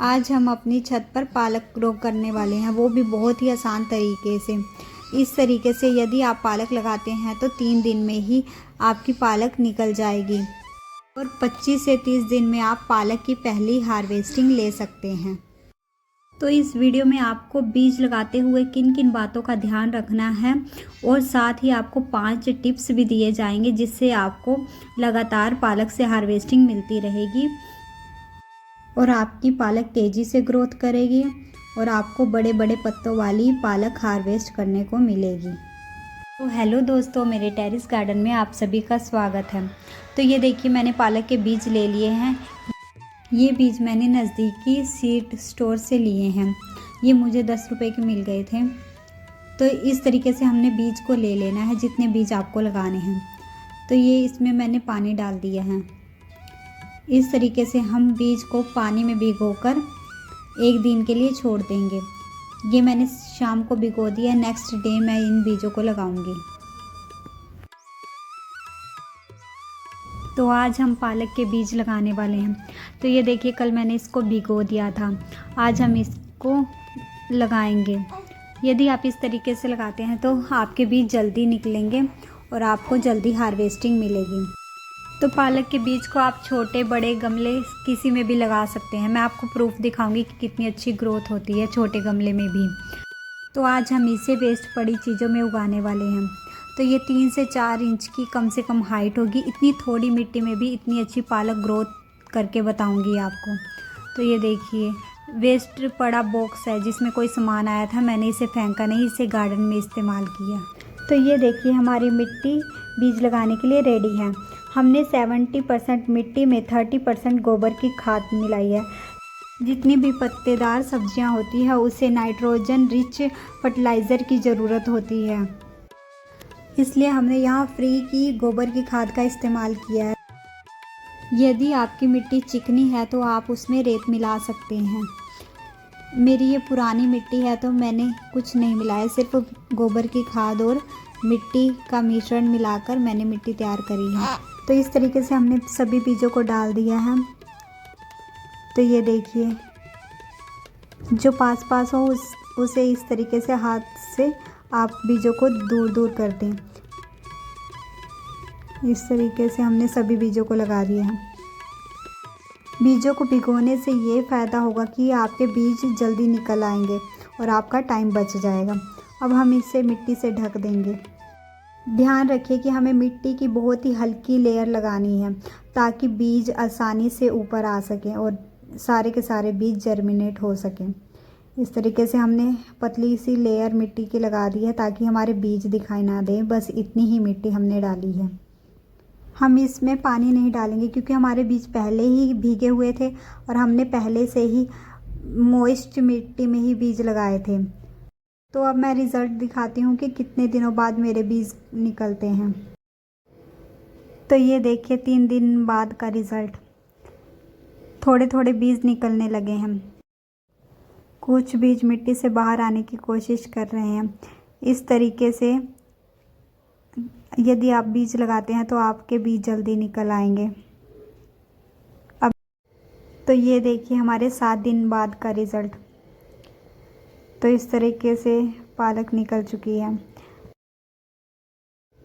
आज हम अपनी छत पर पालक ग्रो करने वाले हैं, वो भी बहुत ही आसान तरीके से। इस तरीके से यदि आप पालक लगाते हैं तो 3 दिन में ही आपकी पालक निकल जाएगी और 25 से 30 दिन में आप पालक की पहली हार्वेस्टिंग ले सकते हैं। तो इस वीडियो में आपको बीज लगाते हुए किन किन बातों का ध्यान रखना है और साथ ही आपको 5 टिप्स भी दिए जाएंगे जिससे आपको लगातार पालक से हार्वेस्टिंग मिलती रहेगी और आपकी पालक तेज़ी से ग्रोथ करेगी और आपको बड़े बड़े पत्तों वाली पालक हार्वेस्ट करने को मिलेगी। तो हेलो दोस्तों, मेरे टेरेस गार्डन में आप सभी का स्वागत है। तो ये देखिए, मैंने पालक के बीज ले लिए हैं। ये बीज मैंने नज़दीकी सीड स्टोर से लिए हैं। ये मुझे 10 रुपये के मिल गए थे। तो इस तरीके से हमने बीज को ले लेना है जितने बीज आपको लगाने हैं। तो ये इसमें मैंने पानी डाल दिया है। इस तरीके से हम बीज को पानी में भिगोकर 1 दिन के लिए छोड़ देंगे। ये मैंने शाम को भिगो दिया, नेक्स्ट डे मैं इन बीजों को लगाऊंगी। तो आज हम पालक के बीज लगाने वाले हैं। तो ये देखिए, कल मैंने इसको भिगो दिया था, आज हम इसको लगाएंगे। यदि आप इस तरीके से लगाते हैं तो आपके बीज जल्दी निकलेंगे और आपको जल्दी हार्वेस्टिंग मिलेगी। तो पालक के बीज को आप छोटे बड़े गमले किसी में भी लगा सकते हैं। मैं आपको प्रूफ दिखाऊंगी कि कितनी अच्छी ग्रोथ होती है छोटे गमले में भी। तो आज हम इसे वेस्ट पड़ी चीज़ों में उगाने वाले हैं। तो ये 3 से 4 इंच की कम से कम हाइट होगी। इतनी थोड़ी मिट्टी में भी इतनी अच्छी पालक ग्रोथ करके बताऊंगी आपको। तो ये देखिए, वेस्ट पड़ा बॉक्स है जिसमें कोई सामान आया था, मैंने इसे फेंका नहीं, इसे गार्डन में इस्तेमाल किया। तो ये देखिए, हमारी मिट्टी बीज लगाने के लिए रेडी है। हमने 70% मिट्टी में 30% गोबर की खाद मिलाई है। जितनी भी पत्तेदार सब्जियां होती है उसे नाइट्रोजन रिच फर्टिलाइज़र की ज़रूरत होती है, इसलिए हमने यहाँ फ्री की गोबर की खाद का इस्तेमाल किया है। यदि आपकी मिट्टी चिकनी है तो आप उसमें रेत मिला सकते हैं। मेरी ये पुरानी मिट्टी है तो मैंने कुछ नहीं मिलाया, सिर्फ गोबर की खाद और मिट्टी का मिश्रण मिलाकर मैंने मिट्टी तैयार करी है। तो इस तरीके से हमने सभी बीजों को डाल दिया है। तो ये देखिए, जो पास पास हो उसे इस तरीके से हाथ से आप बीजों को दूर दूर कर दें। इस तरीके से हमने सभी बीजों को लगा दिया है। बीजों को भिगोने से ये फ़ायदा होगा कि आपके बीज जल्दी निकल आएंगे और आपका टाइम बच जाएगा। अब हम इसे मिट्टी से ढक देंगे। ध्यान रखिए कि हमें मिट्टी की बहुत ही हल्की लेयर लगानी है ताकि बीज आसानी से ऊपर आ सकें और सारे के सारे बीज जर्मिनेट हो सकें। इस तरीके से हमने पतली सी लेयर मिट्टी की लगा दी है ताकि हमारे बीज दिखाई ना दें। बस इतनी ही मिट्टी हमने डाली है। हम इसमें पानी नहीं डालेंगे क्योंकि हमारे बीज पहले ही भीगे हुए थे और हमने पहले से ही मॉइस्ट मिट्टी में ही बीज लगाए थे। तो अब मैं रिज़ल्ट दिखाती हूँ कि कितने दिनों बाद मेरे बीज निकलते हैं। तो ये देखिए, 3 दिन बाद का रिज़ल्ट। थोड़े थोड़े बीज निकलने लगे हैं। कुछ बीज मिट्टी से बाहर आने की कोशिश कर रहे हैं। इस तरीके से यदि आप बीज लगाते हैं तो आपके बीज जल्दी निकल आएंगे। अब तो ये देखिए, हमारे 7 दिन बाद का रिज़ल्ट। तो इस तरीके से पालक निकल चुकी है।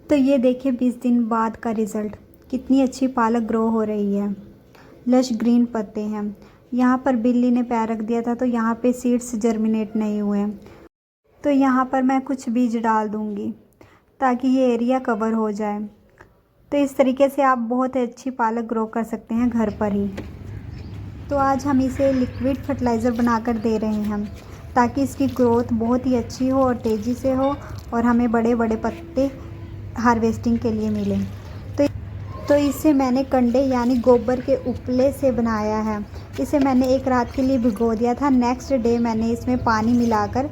तो ये देखिए, 20 दिन बाद का रिज़ल्ट। कितनी अच्छी पालक ग्रो हो रही है। लश ग्रीन पत्ते हैं। यहाँ पर बिल्ली ने पैर रख दिया था तो यहाँ पे सीड्स जर्मिनेट नहीं हुए हैं। तो यहाँ पर मैं कुछ बीज डाल दूँगी ताकि ये एरिया कवर हो जाए। तो इस तरीके से आप बहुत अच्छी पालक ग्रो कर सकते हैं घर पर ही। तो आज हम इसे लिक्विड फर्टिलाइज़र बनाकर दे रहे हैं ताकि इसकी ग्रोथ बहुत ही अच्छी हो और तेज़ी से हो और हमें बड़े बड़े पत्ते हार्वेस्टिंग के लिए मिलें। तो इसे मैंने कंडे यानी गोबर के उपले से बनाया है। इसे मैंने 1 रात के लिए भिगो दिया था। नेक्स्ट डे मैंने इसमें पानी मिलाकर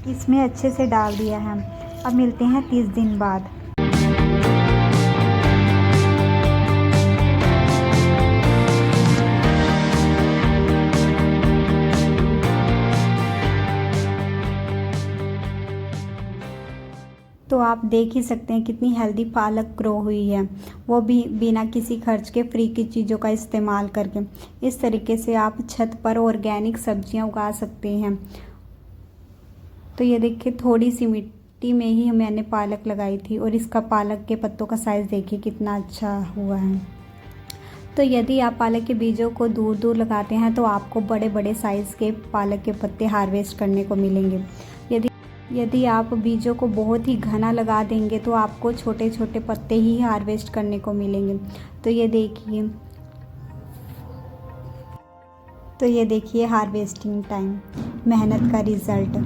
इसमें अच्छे से डाल दिया है। अब मिलते हैं 30 दिन बाद। तो आप देख ही सकते हैं कितनी हेल्दी पालक ग्रो हुई है, वो भी बिना किसी खर्च के फ्री की चीज़ों का इस्तेमाल करके। इस तरीके से आप छत पर ऑर्गेनिक सब्जियां उगा सकते हैं। तो ये देखिए थोड़ी सी मिट्टी में ही मैंने पालक लगाई थी और इसका पालक के पत्तों का साइज़ देखिए कितना अच्छा हुआ है। तो यदि आप पालक के बीजों को दूर दूर लगाते हैं तो आपको बड़े बड़े साइज़ के पालक के पत्ते हार्वेस्ट करने को मिलेंगे। यदि आप बीजों को बहुत ही घना लगा देंगे तो आपको छोटे छोटे पत्ते ही हार्वेस्ट करने को मिलेंगे। तो ये देखिए हार्वेस्टिंग टाइम, मेहनत का रिज़ल्ट।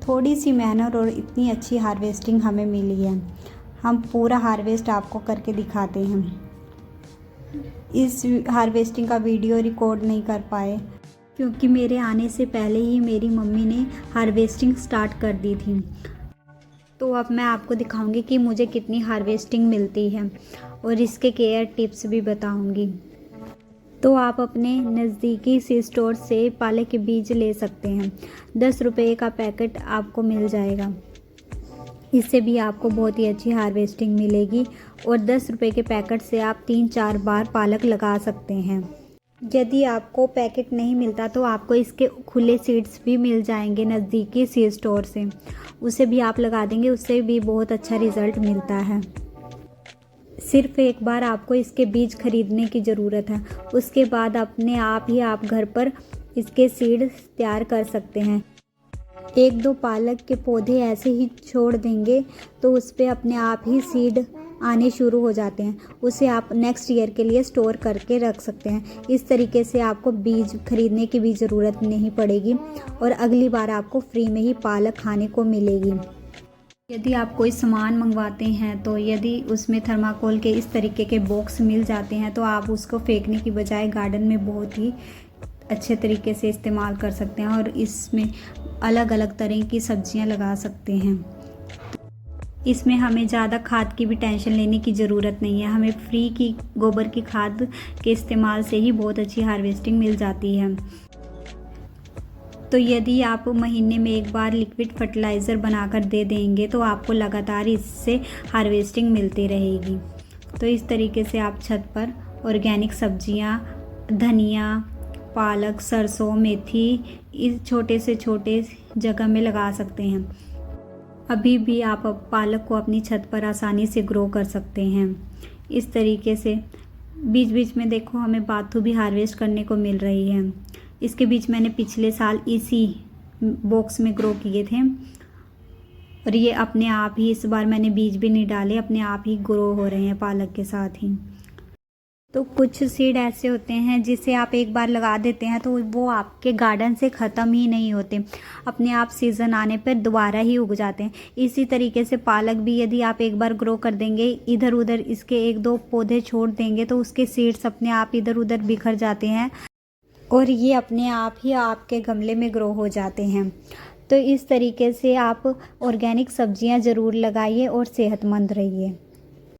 थोड़ी सी मेहनत और इतनी अच्छी हार्वेस्टिंग हमें मिली है। हम पूरा हार्वेस्ट आपको करके दिखाते हैं। इस हार्वेस्टिंग का वीडियो रिकॉर्ड नहीं कर पाए क्योंकि मेरे आने से पहले ही मेरी मम्मी ने हार्वेस्टिंग स्टार्ट कर दी थी। तो अब मैं आपको दिखाऊंगी कि मुझे कितनी हार्वेस्टिंग मिलती है और इसके केयर टिप्स भी बताऊंगी। तो आप अपने नज़दीकी सी स्टोर से पालक के बीज ले सकते हैं। 10 रुपये का पैकेट आपको मिल जाएगा। इससे भी आपको बहुत ही अच्छी हार्वेस्टिंग मिलेगी और 10 रुपये के पैकेट से आप 3-4 बार पालक लगा सकते हैं। यदि आपको पैकेट नहीं मिलता तो आपको इसके खुले सीड्स भी मिल जाएंगे नज़दीकी सी स्टोर से, उसे भी आप लगा देंगे, उससे भी बहुत अच्छा रिज़ल्ट मिलता है। सिर्फ एक बार आपको इसके बीज खरीदने की ज़रूरत है, उसके बाद अपने आप ही आप घर पर इसके सीड तैयार कर सकते हैं। 1-2 पालक के पौधे ऐसे ही छोड़ देंगे तो उस पर अपने आप ही सीड आने शुरू हो जाते हैं। उसे आप नेक्स्ट ईयर के लिए स्टोर करके रख सकते हैं। इस तरीके से आपको बीज खरीदने की भी ज़रूरत नहीं पड़ेगी और अगली बार आपको फ्री में ही पालक खाने को मिलेगी। यदि आप कोई सामान मंगवाते हैं तो यदि उसमें थर्माकोल के इस तरीके के बॉक्स मिल जाते हैं तो आप उसको फेंकने की बजाय गार्डन में बहुत ही अच्छे तरीके से इस्तेमाल कर सकते हैं और इसमें अलग अलग तरह की सब्जियां लगा सकते हैं। इसमें हमें ज़्यादा खाद की भी टेंशन लेने की ज़रूरत नहीं है। हमें फ्री की गोबर की खाद के इस्तेमाल से ही बहुत अच्छी हार्वेस्टिंग मिल जाती है। तो यदि आप महीने में एक बार लिक्विड फर्टिलाइज़र बनाकर दे देंगे तो आपको लगातार इससे हार्वेस्टिंग मिलती रहेगी। तो इस तरीके से आप छत पर ऑर्गेनिक सब्जियां, धनिया, पालक, सरसों, मेथी इस छोटे से छोटे जगह में लगा सकते हैं। अभी भी आप पालक को अपनी छत पर आसानी से ग्रो कर सकते हैं। इस तरीके से बीच बीच में देखो हमें बाथू भी हार्वेस्ट करने को मिल रही है। इसके बीज मैंने पिछले साल इसी बॉक्स में ग्रो किए थे और ये अपने आप ही, इस बार मैंने बीज भी नहीं डाले, अपने आप ही ग्रो हो रहे हैं पालक के साथ ही। तो कुछ सीड ऐसे होते हैं जिसे आप एक बार लगा देते हैं तो वो आपके गार्डन से ख़त्म ही नहीं होते, अपने आप सीज़न आने पर दोबारा ही उग जाते हैं। इसी तरीके से पालक भी यदि आप एक बार ग्रो कर देंगे, इधर उधर इसके 1-2 पौधे छोड़ देंगे तो उसके सीड्स अपने आप इधर उधर बिखर जाते हैं और ये अपने आप ही आपके गमले में ग्रो हो जाते हैं। तो इस तरीके से आप ऑर्गेनिक सब्जियां ज़रूर लगाइए और सेहतमंद रहिए।